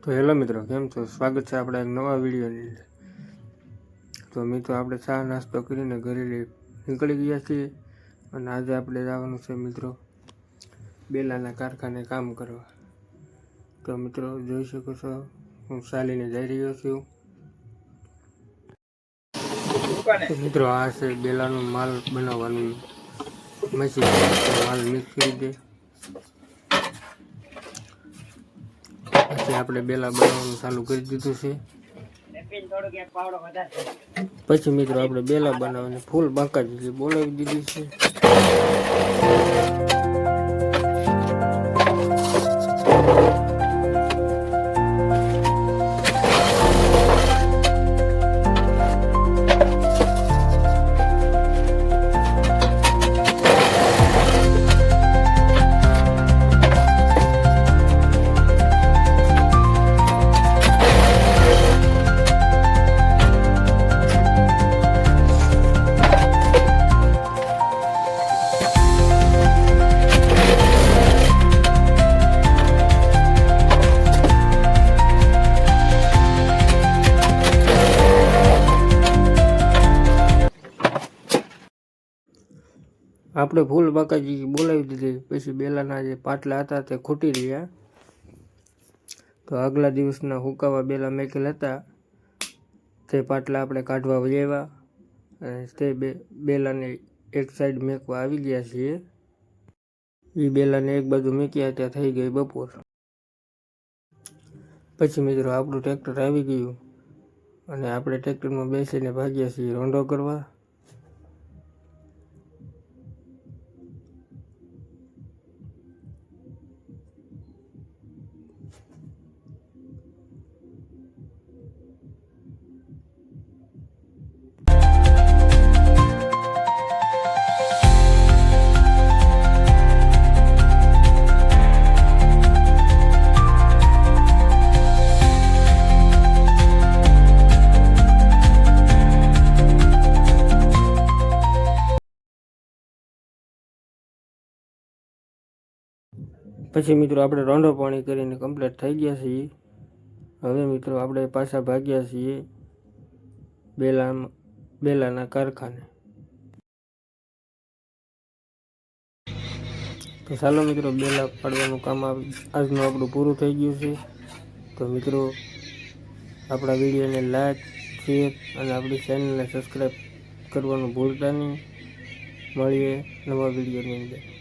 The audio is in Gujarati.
તો હેલો મિત્રો, કેમ છો? સ્વાગત છે આપણા એક નવા વિડીયોની અંદર. તો મિત્રો, આપણે ચા નાસ્તો કરીને ઘરે નીકળી ગયા છીએ અને આજે આપણે જવાનું છે મિત્રો બેલાના કારખાને કામ કરવા. તો મિત્રો જોઈ શકો છો, હું ચાલીને જઈ રહ્યો છું. તો મિત્રો, આ છે બેલાનું માલ બનાવવાનું મશીન. માલ મિક્સ કરી દે પછી આપણે બેલા બનાવવાનું ચાલુ કરી દીધું છે. પછી મિત્રો આપણે બેલા બનાવવાની ફૂલ બાકાજી બોલાવી દીધી છે. આપણે ફૂલ બાકાજી બોલાવી દીધી. પછી બેલાના જે પાટલા હતા તે ખૂટી રહ્યા. તો આગલા દિવસના હુકાવા બેલા મેકેલ હતા તે પાટલા આપણે કાઢવા વજાવ્યા અને તે બેલાને એક સાઈડ મેકવા આવી ગયા છીએ. એ બેલાને એક બાજુ મૂક્યા ત્યાં થઈ ગઈ બપોર. પછી મિત્રો આપણું ટ્રેક્ટર આવી ગયું અને આપણે ટ્રેક્ટરમાં બેસીને ભાગ્યા છીએ રોંઢો કરવા. પછી મિત્રો આપણે રોંઢો પાણી કરીને કમ્પ્લીટ થઈ ગયા છીએ. હવે મિત્રો આપણે પાછા ભાગ્યા છીએ બેલાના કારખાને. તો ચાલો મિત્રો, બેલા પાડવાનું કામ આજનું આપણું પૂરું થઈ ગયું છે. તો મિત્રો, આપણા વિડીયોને લાઈક, શેર અને આપણી ચેનલને સબસ્ક્રાઈબ કરવાનું ભૂલતા નહીં. મળીએ નવા વિડીયોની અંદર.